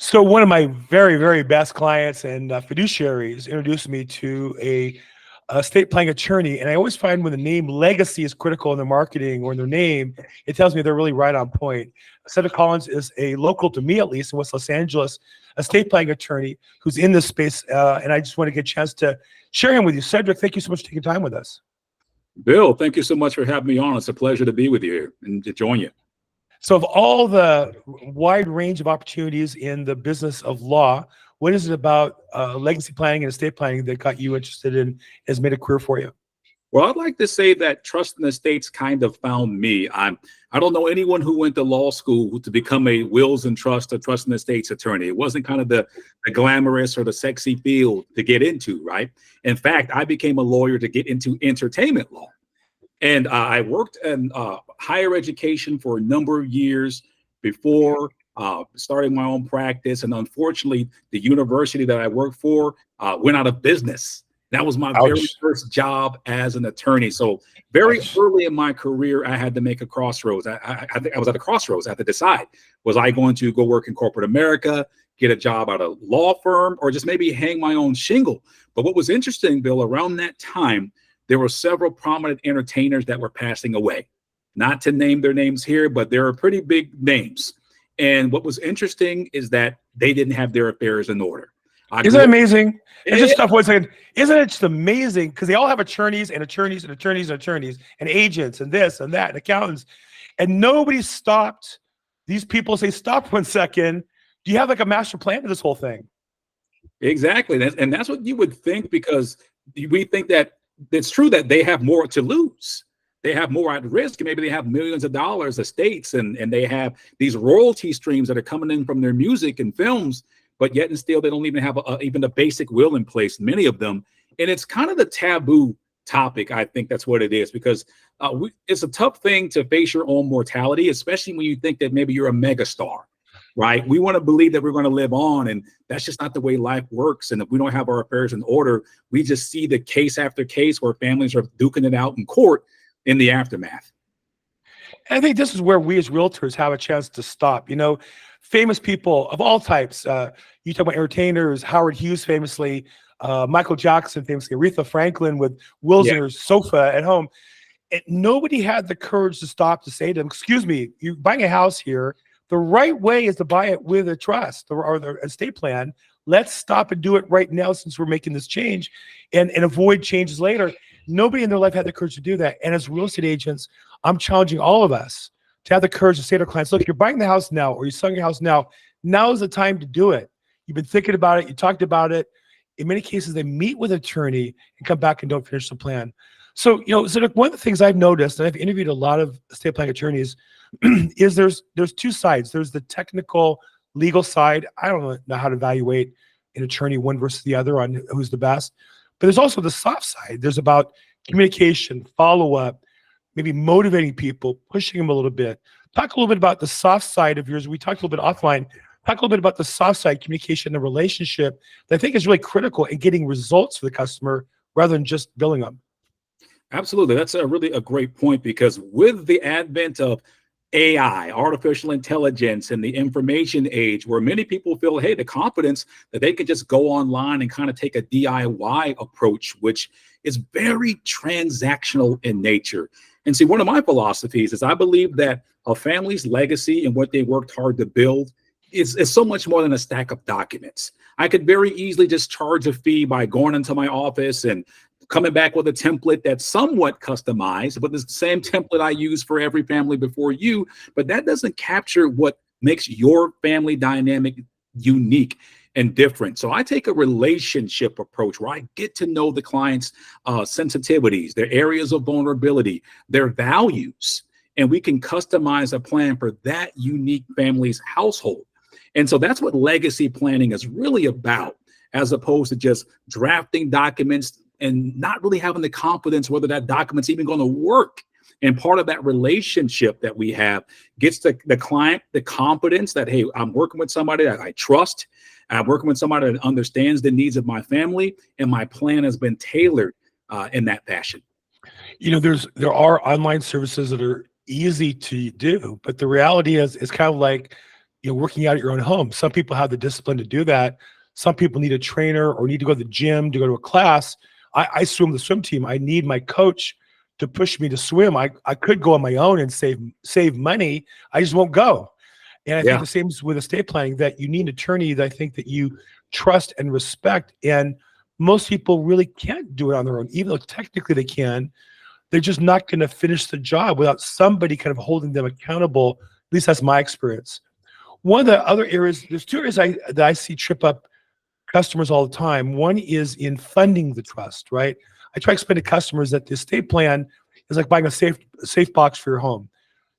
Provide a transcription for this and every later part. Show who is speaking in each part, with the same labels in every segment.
Speaker 1: So one of my very, very best clients and fiduciaries introduced me to a estate planning attorney. And I always find when the name legacy is critical in their marketing or in their name, it tells me they're really right on point. Cedric Collins is a local, to me at least, in West Los Angeles, estate planning attorney who's in this space. And I just want to get a chance to share him with you. Cedric, thank you so much for taking time with us.
Speaker 2: Bill, thank you so much for having me on. It's a pleasure to be with you here and to join you.
Speaker 1: So of all the wide range of opportunities in the business of law, what is it about legacy planning and estate planning that got you interested in, has made a career for you?
Speaker 2: Well, I'd like to say that trust in estates kind of found me. I don't know anyone who went to law school to become a wills and trust or trust in estates attorney. It wasn't kind of the glamorous or the sexy field to get into, right? In fact, I became a lawyer to get into entertainment law. And I worked in higher education for a number of years before starting my own practice. And unfortunately, the university that I worked for went out of business. That was my very first job as an attorney. So very early in my career, I had to make a crossroads. I think I was at a crossroads. I had to decide, was I going to go work in corporate America, get a job at a law firm, or just maybe hang my own shingle? But what was interesting, Bill, around that time, there were several prominent entertainers that were passing away. Not to name their names here, but they were pretty big names. And what was interesting is that they didn't have their affairs in order.
Speaker 1: Isn't it amazing? It's just stuff. 1 second. Isn't it just amazing? Because they all have attorneys and attorneys and attorneys and attorneys and agents and this and that and accountants. And nobody stopped. These people say, stop 1 second. Do you have like a master plan to this whole thing?
Speaker 2: Exactly. And that's what you would think, because we think that it's true that they have more to lose. They have more at risk. Maybe they have millions of dollars estates and they have these royalty streams that are coming in from their music and films, but yet and still they don't even have even a basic will in place, many of them. And it's kind of the taboo topic. I think that's what it is, because it's a tough thing to face your own mortality, especially when you think that maybe you're a megastar, right? We want to believe that we're going to live on, and that's just not the way life works. And if we don't have our affairs in order, we just see the case after case where families are duking it out in court in the aftermath.
Speaker 1: And I think this is where we as realtors have a chance to stop. You know, famous people of all types. You talk about entertainers, Howard Hughes famously, Michael Jackson famously, Aretha Franklin with Wilson's sofa at home. And nobody had the courage to stop to say to them, excuse me, you're buying a house here. The right way is to buy it with a trust or the estate plan. Let's stop and do it right now, since we're making this change, and avoid changes later. Nobody in their life had the courage to do that. And as real estate agents, I'm challenging all of us to have the courage to say to our clients, look, you're buying the house now, or you're selling your house now. Now is the time to do it. You've been thinking about it. You talked about it. In many cases, they meet with an attorney and come back and don't finish the plan. So, you know, so one of the things I've noticed, and I've interviewed a lot of estate planning attorneys, is there's two sides. There's the technical legal side. I don't know how to evaluate an attorney one versus the other on who's the best. But there's also the soft side. There's about communication, follow-up, maybe motivating people, pushing them a little bit. Talk a little bit about the soft side of yours. We talked a little bit offline. Talk a little bit about the soft side, communication, and relationship, that I think is really critical in getting results for the customer rather than just billing them.
Speaker 2: Absolutely. That's really a great point, because with the advent of AI, artificial intelligence, and the information age, where many people feel, hey, the confidence that they can just go online and kind of take a DIY approach, which is very transactional in nature. And see, one of my philosophies is I believe that a family's legacy and what they worked hard to build is so much more than a stack of documents. I could very easily just charge a fee by going into my office and coming back with a template that's somewhat customized, but it's the same template I use for every family before you. But that doesn't capture what makes your family dynamic unique and different. So I take a relationship approach where I get to know the client's sensitivities, their areas of vulnerability, their values, and we can customize a plan for that unique family's household. And so that's what legacy planning is really about, as opposed to just drafting documents and not really having the confidence whether that document's even going to work. And part of that relationship that we have gets the client the confidence that, hey, I'm working with somebody that I trust. I'm working with somebody that understands the needs of my family, and my plan has been tailored in that fashion.
Speaker 1: You know, there are online services that are easy to do, but the reality is it's kind of like working out at your own home. Some people have the discipline to do that. Some people need a trainer or need to go to the gym to go to a class. I swim the swim team. I need my coach to push me to swim. I could go on my own and save money. I just won't go. And I think
Speaker 2: Yeah.
Speaker 1: the same is with estate planning, that you need an attorney that I think that you trust and respect. And most people really can't do it on their own, even though technically they can. They're just not going to finish the job without somebody kind of holding them accountable. At least that's my experience. One of the other areas, there's two areas that I see trip up customers all the time. One is in funding the trust, right? I try to explain to customers that the estate plan is like buying a safe box for your home.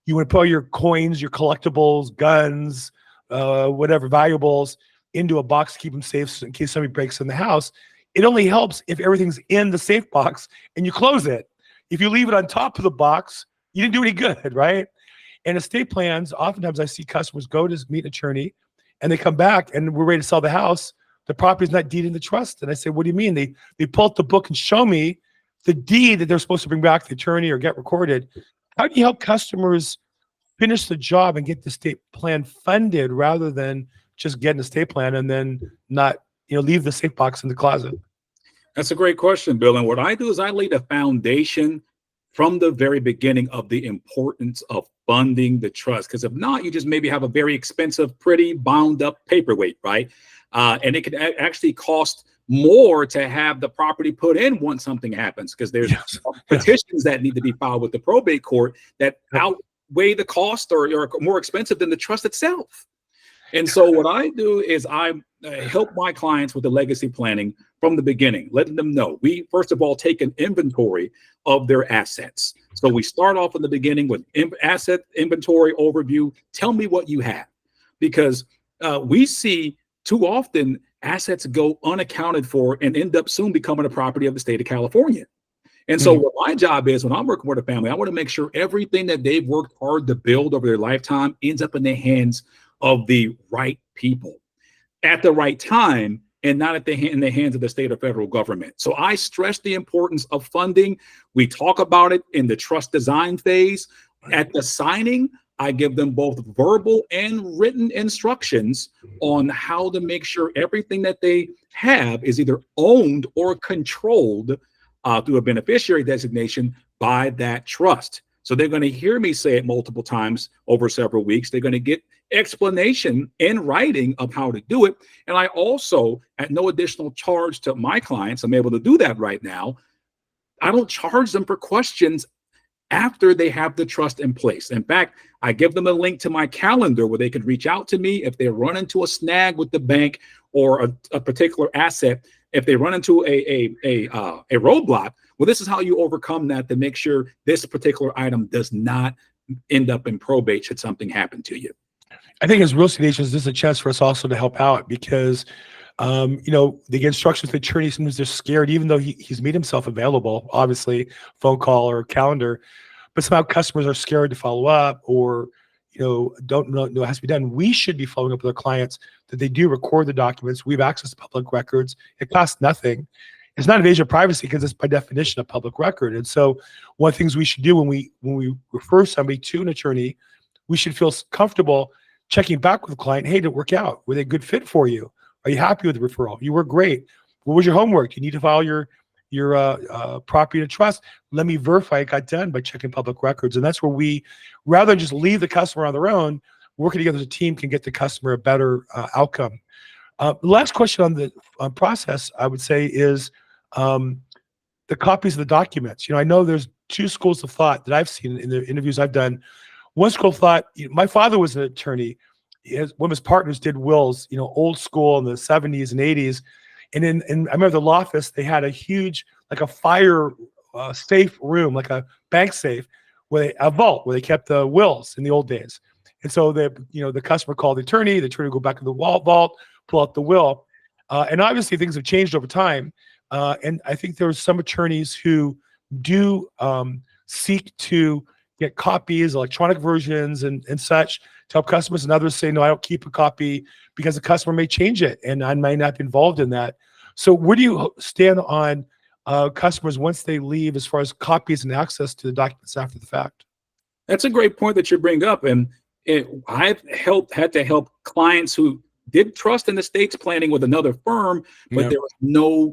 Speaker 1: You want to put all your coins, your collectibles, guns, whatever, valuables into a box to keep them safe in case somebody breaks in the house. It only helps if everything's in the safe box and you close it. If you leave it on top of the box, you didn't do any good, right? And estate plans, oftentimes I see customers go to meet an attorney and they come back and we're ready to sell the house. The property is not deeded in the trust. And I say, what do you mean? They pull out the book and show me the deed that they're supposed to bring back to the attorney or get recorded. How do you help customers finish the job and get the estate plan funded rather than just get an estate plan and then not, leave the safe box in the closet?
Speaker 2: That's a great question, Bill. And what I do is I lay the foundation from the very beginning of the importance of funding the trust. Because if not, you just maybe have a very expensive, pretty bound up paperweight, right? And it can actually cost more to have the property put in once something happens, because there's petitions that need to be filed with the probate court that outweigh the cost or are more expensive than the trust itself. And so what I do is I help my clients with the legacy planning from the beginning, letting them know we, first of all, take an inventory of their assets. So we start off in the beginning with asset inventory overview. Tell me what you have, because we see too often assets go unaccounted for and end up soon becoming a property of the state of California. And so what my job is when I'm working with a family, I want to make sure everything that they've worked hard to build over their lifetime ends up in the hands of the right people at the right time, and not in the hands of the state or federal government. So I stress the importance of funding. We talk about it in the trust design phase. At the signing, I give them both verbal and written instructions on how to make sure everything that they have is either owned or controlled through a beneficiary designation by that trust. So they're going to hear me say it multiple times over several weeks. They're going to get explanation in writing of how to do it. And I also, at no additional charge to my clients, I'm able to do that right now. I don't charge them for questions after they have the trust in place. In fact, I give them a link to my calendar where they can reach out to me if they run into a snag with the bank or a particular asset. If they run into a roadblock, well, this is how you overcome that to make sure this particular item does not end up in probate should something happen to you.
Speaker 1: I think as real estate agents, this is a chance for us also to help out because, they get instructions from the attorney. Sometimes they're scared, even though he's made himself available, obviously, phone call or calendar, but somehow customers are scared to follow up or, don't know what has to be done. We should be following up with our clients that they do record the documents. We have access to public records. It costs nothing. It's not invasion of privacy because it's by definition a public record. And so one of the things we should do when we refer somebody to an attorney, we should feel comfortable checking back with the client. Hey, did it work out? Were they a good fit for you? Are you happy with the referral? You were great. What was your homework? Do you need to file your property to trust? Let me verify it got done by checking public records. And that's where we, rather than just leave the customer on their own, working together as a team can get the customer a better outcome. The last question on the process, I would say, is the copies of the documents. I know there's two schools of thought that I've seen in the interviews I've done. One school of thought, my father was an attorney. One of his partners did wills, old school in the 70s and 80s. And I remember the law office, they had a huge, like a fire safe room, like a bank safe, a vault where they kept the wills in the old days. And so the customer called the attorney would go back in the vault, pull out the will. And obviously things have changed over time. And I think there's some attorneys who do seek to get copies, electronic versions and such to help customers, and others say, no, I don't keep a copy because the customer may change it and I might not be involved in that. So where do you stand on customers once they leave as far as copies and access to the documents after the fact?
Speaker 2: That's a great point that you bring up. And I've had to help clients who did trust in estates planning with another firm, but
Speaker 1: Yeah.
Speaker 2: there was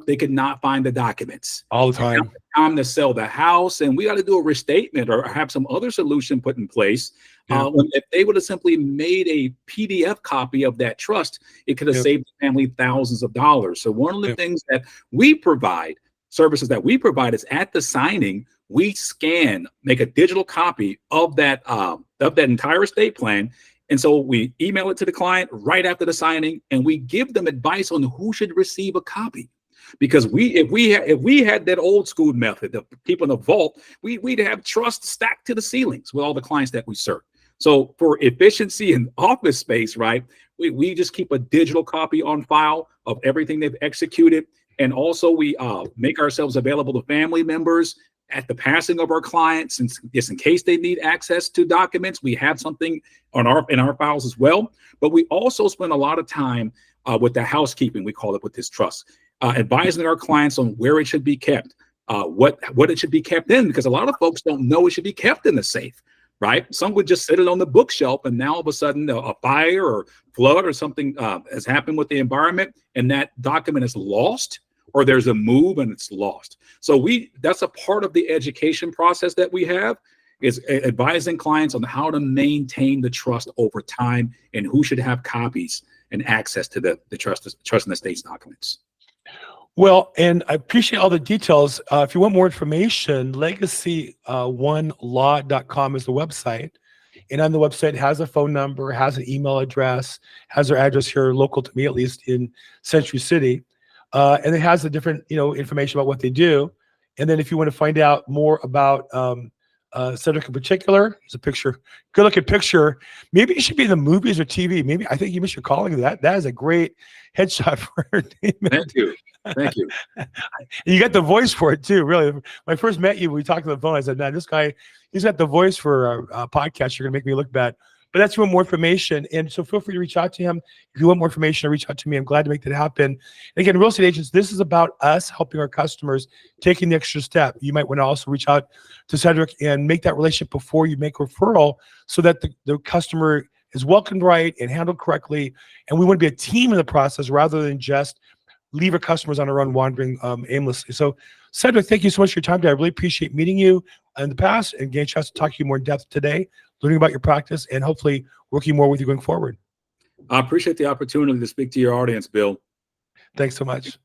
Speaker 2: they could not find the documents.
Speaker 1: All the
Speaker 2: And now
Speaker 1: time.
Speaker 2: it's time to sell the house, and we got to do a restatement or have some other solution put in place.
Speaker 1: Yeah.
Speaker 2: If they would have simply made a PDF copy of that trust, it could have
Speaker 1: Yep.
Speaker 2: saved the family thousands of dollars. So one of the
Speaker 1: Yep.
Speaker 2: things that we provide, services that we provide, is at the signing, we make a digital copy of that entire estate plan. And so we email it to the client right after the signing, and we give them advice on who should receive a copy. Because if we had that old school method of keeping a vault, we'd have trust stacked to the ceilings with all the clients that we serve. So for efficiency and office space, right, we just keep a digital copy on file of everything they've executed. And also we make ourselves available to family members at the passing of our clients, and just in case they need access to documents, we have something in our files as well. But we also spend a lot of time with the housekeeping, we call it, with this trust, advising our clients on where it should be kept, what it should be kept in, because a lot of folks don't know it should be kept in the safe, right? Some would just sit it on the bookshelf, and now all of a sudden a fire or flood or something has happened with the environment, and that document is lost, or there's a move and it's lost. So that's a part of the education process that we have, is advising clients on how to maintain the trust over time and who should have copies and access to the trust and estates documents.
Speaker 1: Well, and I appreciate all the details. If you want more information, legacy1law.com is the website. And on the website, it has a phone number, has an email address, has their address here, local to me, at least in Century City. And it has the different, information about what they do. And then if you want to find out more about Sedric in particular, there's a picture, good looking picture. Maybe it should be in the movies or TV. Maybe I think you missed your calling that. That is a great headshot for her name.
Speaker 2: Thank you. Thank you.
Speaker 1: You got the voice for it too, really. When I first met you, we talked on the phone. I said, "Man, this guy, he's got the voice for a podcast. You're gonna make me look bad." But that's you want more information, and so feel free to reach out to him if you want more information. Or reach out to me. I'm glad to make that happen. And again, real estate agents, this is about us helping our customers taking the extra step. You might want to also reach out to Sedric and make that relationship before you make a referral, so that the customer is welcomed right and handled correctly. And we want to be a team in the process rather than just leave our customers on their own wandering aimlessly. So Sedric, thank you so much for your time today. I really appreciate meeting you in the past and getting a chance to talk to you more in depth today, learning about your practice, and hopefully working more with you going forward.
Speaker 2: I appreciate the opportunity to speak to your audience, Bill.
Speaker 1: Thanks so much.